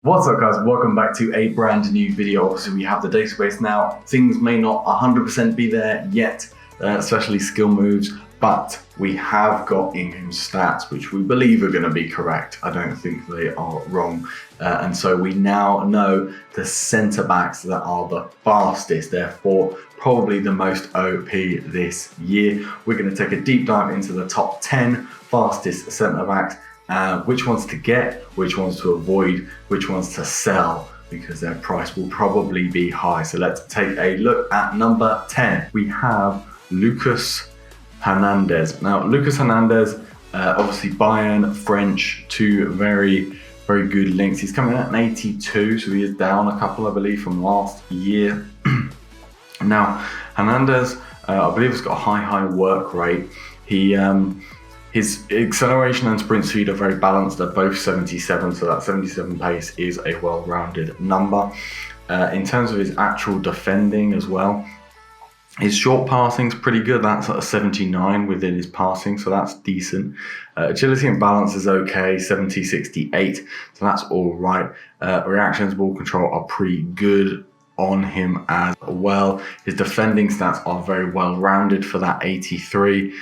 What's up guys, welcome back to a brand new video. Obviously we have the database now. Things may not 100% be there yet, especially skill moves, but we have got in-game stats which we believe are going to be correct. I don't think they are wrong. And so we now know the centre backs that are the fastest, therefore probably the most OP this year. We're going to take a deep dive into the top 10 fastest centre backs. Which ones to get, which ones to avoid, which ones to sell, because their price will probably be high. So let's take a look at number 10. We have Lucas Hernandez. Now, Lucas Hernandez, obviously Bayern, French, two very good links. He's coming at an 82, so he is down a couple, I believe, from last year. Now, Hernandez, I believe, has got a high work rate. His acceleration and sprint speed are very balanced. They're both 77, so that 77 pace is a well-rounded number. In terms of his actual defending as well, his short passing's pretty good. That's at a 79 within his passing, so that's decent. Agility and balance is okay, 70, 68, so that's all right. Reactions, ball control are pretty good on him as well. His defending stats are very well rounded for that 83.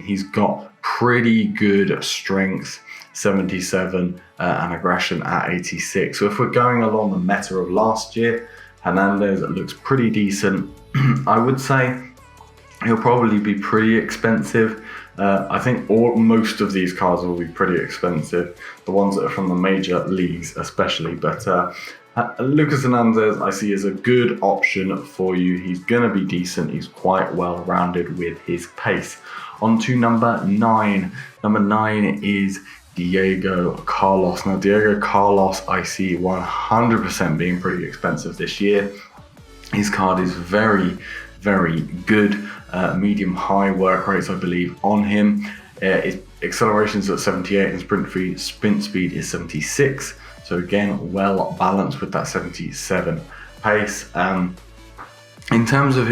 He's got pretty good strength, 77, and aggression at 86. So if we're going along the meta of last year, Hernandez looks pretty decent. I would say he'll probably be pretty expensive. I think most of these cards will be pretty expensive, the ones that are from the major leagues especially, but Lucas Hernandez I see as a good option for you. He's going to be decent. He's quite well rounded with his pace. On to number 9. Number 9 is Diego Carlos. Now, Diego Carlos I see 100% being pretty expensive this year. His card is very good. Medium-high work rates, I believe, on him. His acceleration is at 78 and sprint speed is 76. So again, well balanced with that 77 pace. In terms of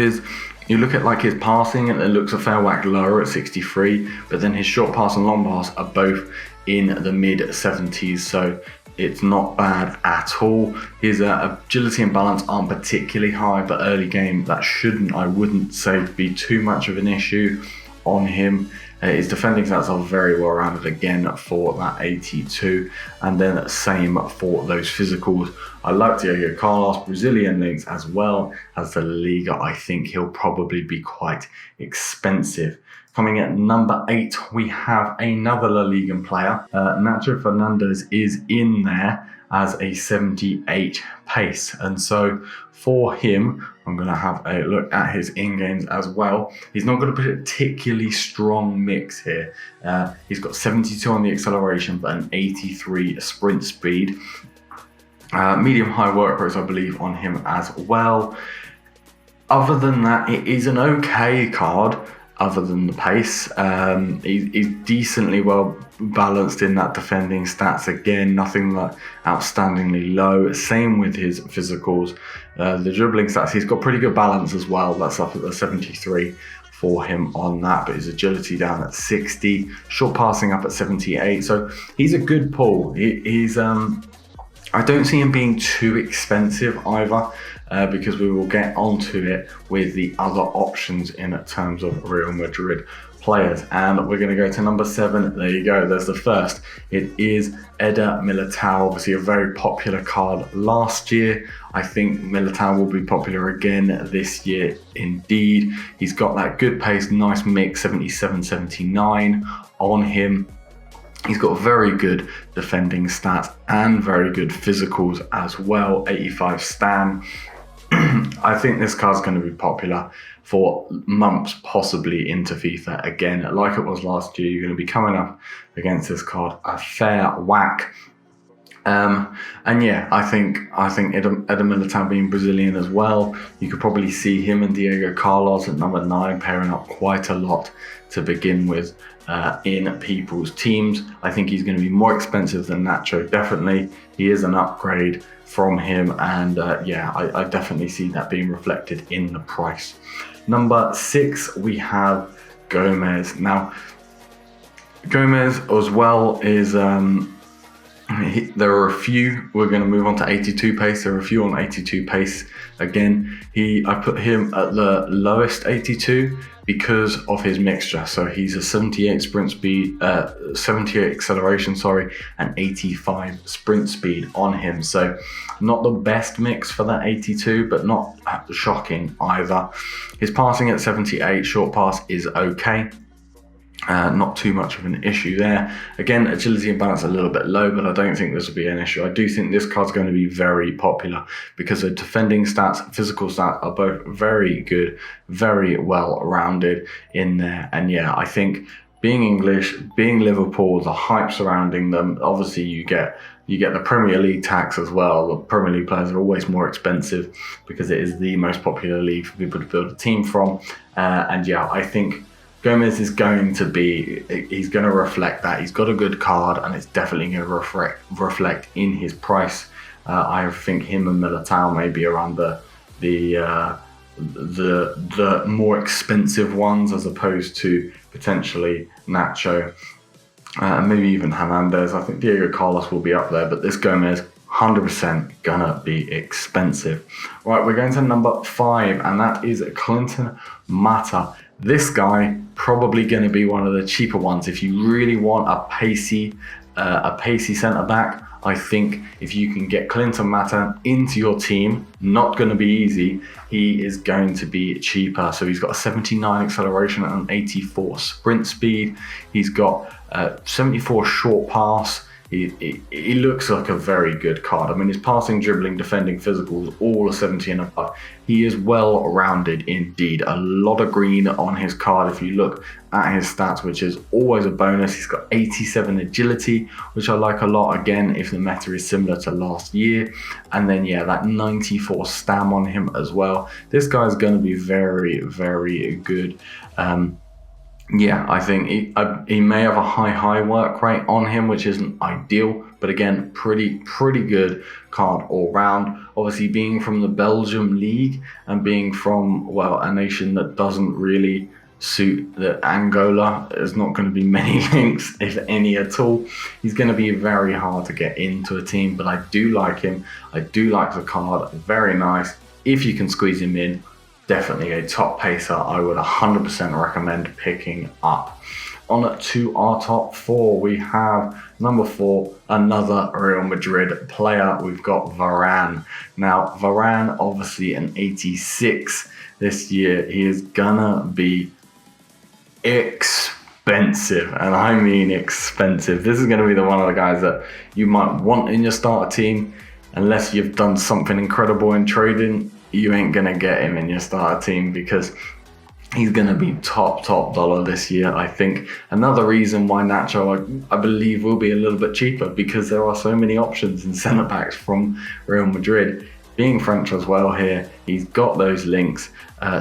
you look at like his passing, and it looks a fair whack lower at 63, but then his short pass and long pass are both in the mid 70s, so it's not bad at all. His agility and balance aren't particularly high, but early game I wouldn't say be too much of an issue on him. His defending stats are very well rounded again for that 82, and then same for those physicals. I like Diego Carlos, Brazilian links as well as the Liga. I think he'll probably be quite expensive. Coming at number 8, we have another La Ligan player. Nacho Fernandez is in there as a 78 pace, and so for him, I'm going to have a look at his in-games as well. He's not got a particularly strong mix here. He's got 72 on the acceleration, but an 83 sprint speed. Medium-high work rates, I believe, on him as well. Other than that, it is an okay card. Other than the pace, he's decently well balanced in that defending stats. Again, nothing like outstandingly low. Same with his physicals. The dribbling stats, he's got pretty good balance as well. That's up at the 73 for him on that, but his agility down at 60. Short passing up at 78. So he's a good pull. I don't see him being too expensive either, because we will get onto it with the other options in terms of Real Madrid players. And we're going to go to number 7. There you go. There's the first. It is Eder Militao. Obviously a very popular card last year. I think Militao will be popular again this year indeed. He's got that good pace, nice mix, 77, 79 on him. He's got very good defending stats and very good physicals as well, 85 stam. I think this card's going to be popular for months, possibly into FIFA again. Like it was last year, you're going to be coming up against this card a fair whack. And yeah, I think Eder Militao being Brazilian as well, you could probably see him and Diego Carlos at number 9 pairing up quite a lot to begin with in people's teams. I think he's going to be more expensive than Nacho. Definitely, he is an upgrade from him, and yeah, I definitely see that being reflected in the price. Number 6, we have Gomez. Now, Gomez as well is There are a few. We're going to move on to 82 pace. There are a few on 82 pace. Again, I put him at the lowest 82 because of his mixture. So he's a 78 sprint speed, 78 acceleration, sorry, and 85 sprint speed on him. So not the best mix for that 82, but not shocking either. His passing at 78, short pass is okay. Not too much of an issue there. Again, agility and balance a little bit low, but I don't think this will be an issue. I do think this card's going to be very popular because the defending stats, physical stats are both very good, very well rounded in there. And yeah, I think being English, being Liverpool, the hype surrounding them, obviously you get the Premier League tax as well. The Premier League players are always more expensive because it is the most popular league for people to build a team from. And yeah, I think Gomez is going to reflect that. He's got a good card and it's definitely going to reflect in his price. I think him and Militao may be around the more expensive ones as opposed to potentially Nacho, and maybe even Hernandez. I think Diego Carlos will be up there, but this Gomez 100% gonna be expensive. Right, we're going to number 5, and that is Clinton Mata. This guy probably going to be one of the cheaper ones if you really want a pacey centre back. I think if you can get Clinton Mata into your team, not going to be easy. He is going to be cheaper. So he's got a 79 acceleration and 84 sprint speed. He's got 74 short pass. He looks like a very good card. I mean, his passing, dribbling, defending, physicals, all are 70 and above. He is well rounded indeed. A lot of green on his card if you look at his stats, which is always a bonus. He's got 87 agility, which I like a lot, again, if the meta is similar to last year. And then, yeah, that 94 stam on him as well. This guy's going to be very, very good. Yeah, I think he may have a high work rate on him, which isn't ideal, but again, pretty good card all round. Obviously, being from the Belgium league and being from, well, a nation that doesn't really suit the Angola, there's not going to be many links, if any at all. He's going to be very hard to get into a team, but I do like him. I do like the card, very nice. If you can squeeze him in, definitely a top pacer I would 100% recommend picking up. On to our top 4, we have number 4, another Real Madrid player. We've got Varane. Now, Varane, obviously an 86 this year. He is gonna be expensive, and I mean expensive. This is gonna be one of the guys that you might want in your starter team, unless you've done something incredible in trading. You ain't gonna get him in your starter team because he's gonna be top dollar this year. I think another reason why Nacho, I believe, will be a little bit cheaper because there are so many options in centre backs from Real Madrid. Being French as well here, he's got those links.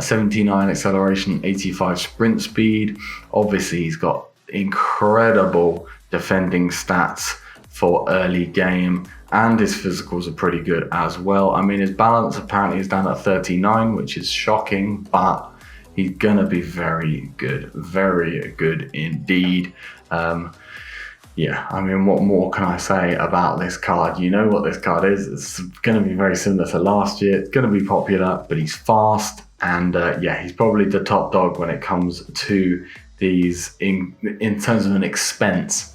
79 acceleration, 85 sprint speed. Obviously, he's got incredible defending stats for early game, and his physicals are pretty good as well. I mean, his balance apparently is down at 39, which is shocking, but he's gonna be very good indeed. Yeah, I mean, what more can I say about this card? You know what this card is. It's gonna be very similar to last year. It's gonna be popular, but he's fast, and yeah, he's probably the top dog when it comes to these in terms of an expense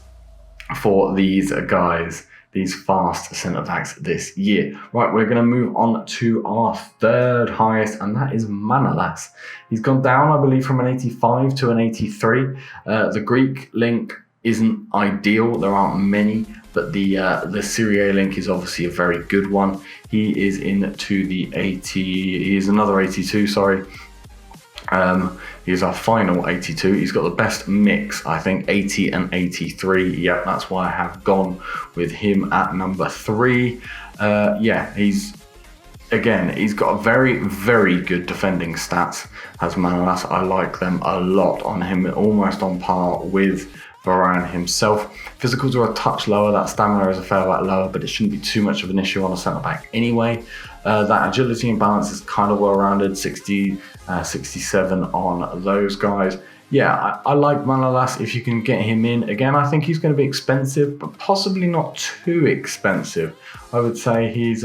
for these guys, these fast centre backs this year. Right, we're going to move on to our 3rd highest, and that is Manolas. He's gone down, I believe, from an 85 to an 83. The Greek link isn't ideal. There aren't many, but the Serie A link is obviously a very good one. He is into the 80. He is another 82. Sorry. He's our final 82. He's got the best mix, I think, 80 and 83. Yeah, that's why I have gone with him at number 3. Yeah, he's got a very good defending stats as Manolas. I like them a lot on him, almost on par with Varane himself. Physicals are a touch lower, that stamina is a fair bit lower, but it shouldn't be too much of an issue on a centre back anyway. That agility and balance is kind of well rounded, 60, 67 on those guys. yeah, I like Manolas if you can get him in. Again, I think he's going to be expensive, but possibly not too expensive. I would say he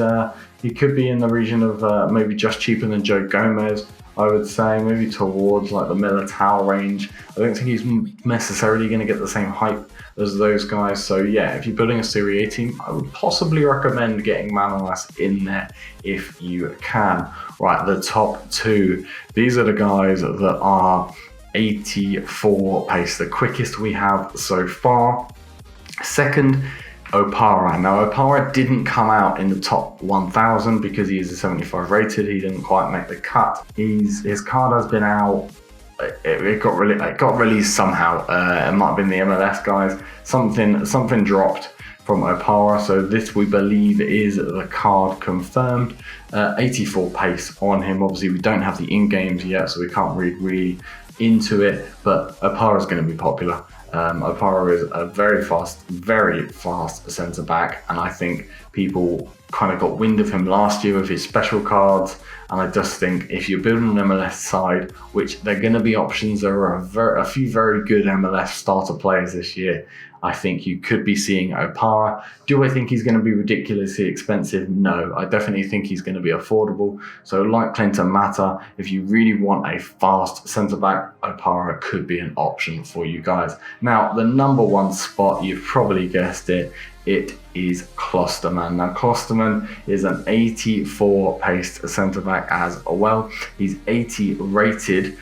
could be in the region of maybe just cheaper than Joe Gomez. I would say maybe towards like the Militao range. I don't think he's necessarily going to get the same hype as those guys. So yeah, if you're building a Serie A team, I would possibly recommend getting Manolas in there if you can. Right, the top two. These are the guys that are 84 pace, the quickest we have so far. Second, OPARA. Now, OPARA didn't come out in the top 1,000 because he is a 75 rated. He didn't quite make the cut. His card has been out. It got released somehow. It might have been the MLS guys. Something dropped from OPARA. So this, we believe, is the card confirmed. 84 pace on him. Obviously, we don't have the in-games yet, so we can't read really into it. But OPARA is going to be popular. OPARA is a very fast centre back, and I think people kind of got wind of him last year with his special cards. And I just think if you're building an MLS side, which they're going to be options, there are a few very good MLS starter players this year. I think you could be seeing OPARA. Do I think he's going to be ridiculously expensive? No, I definitely think he's going to be affordable. So like Clinton Mata, if you really want a fast centre-back, OPARA could be an option for you guys. Now, the number one spot, you've probably guessed it, it is KLOSTERMANN. Now, KLOSTERMANN is an 84 paced centre-back as well. He's 80 rated.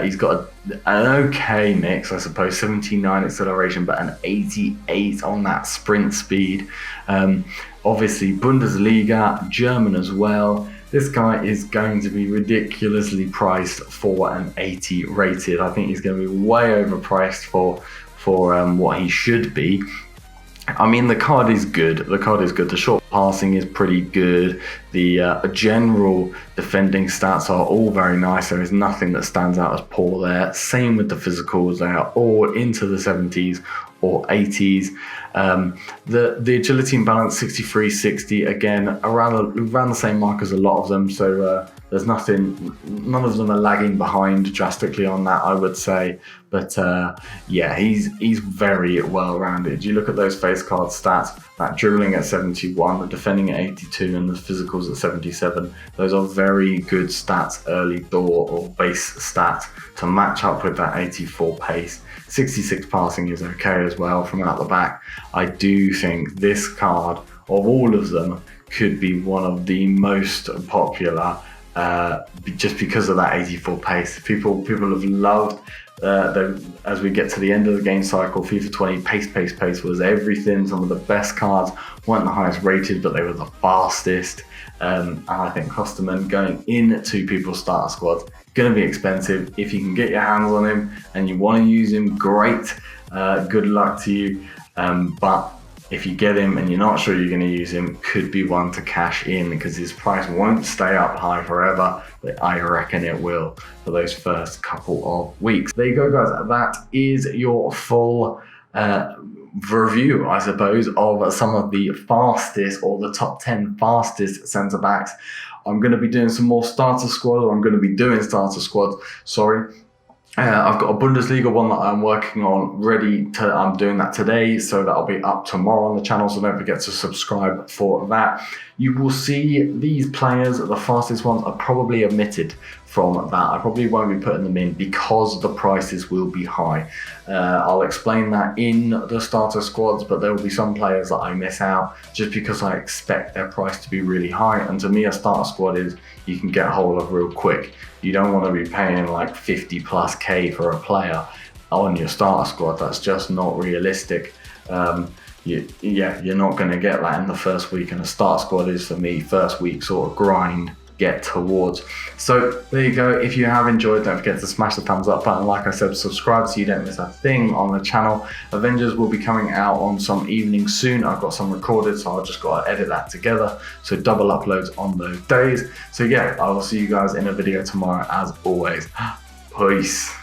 He's got an okay mix, I suppose, 79 acceleration, but an 88 on that sprint speed. Obviously, Bundesliga, German as well. This guy is going to be ridiculously priced for an 80 rated. I think he's going to be way overpriced for what he should be. I mean, the card is good. The short passing is pretty good. The general defending stats are all very nice. There is nothing that stands out as poor there. Same with the physicals. They are all into the 70s or 80s. The agility and balance 63, 60. Again, around the same mark as a lot of them. So there's none of them are lagging behind drastically on that, I would say. But yeah, he's very well rounded. You look at those face card stats, that dribbling at 71, the defending at 82, and the physicals at 77. Those are very good stats, early door or base stats, to match up with that 84 pace. 66 passing is okay as well from out the back. I do think this card, of all of them, could be one of the most popular just because of that 84 pace. People have loved as we get to the end of the game cycle, FIFA 20 pace was everything. Some of the best cards weren't the highest rated, but they were the fastest. And I think KLOSTERMANN going into people's starter squads, going to be expensive. If you can get your hands on him and you want to use him, great. Good luck to you. But if you get him and you're not sure you're going to use him, could be one to cash in, because his price won't stay up high forever, but I reckon it will for those first couple of weeks. There you go, guys. That is your full review, I suppose, of some of the fastest, or the top 10 fastest centre backs. I'm going to be doing some more starter squad, or I'm going to be doing starter squads, sorry. I've got a Bundesliga one that I'm working on I'm doing that today, so that'll be up tomorrow on the channel, so don't forget to subscribe for that. You will see these players, the fastest ones, are probably omitted from that. I probably won't be putting them in because the prices will be high. I'll explain that in the starter squads, but there will be some players that I miss out just because I expect their price to be really high. And to me, a starter squad is you can get hold of real quick. You don't want to be paying like 50 plus K for a player on your starter squad. That's just not realistic. You're not going to get that in the first week, and a starter squad is, for me, first week sort of grind, get towards. So there you go. If you have enjoyed, don't forget to smash the thumbs up button. Like I said, subscribe so you don't miss a thing on the channel. Avengers will be coming out on some evening soon. I've got some recorded, so I've just got to edit that together. So double uploads on those days. So yeah, I will see you guys in a video tomorrow as always. Peace.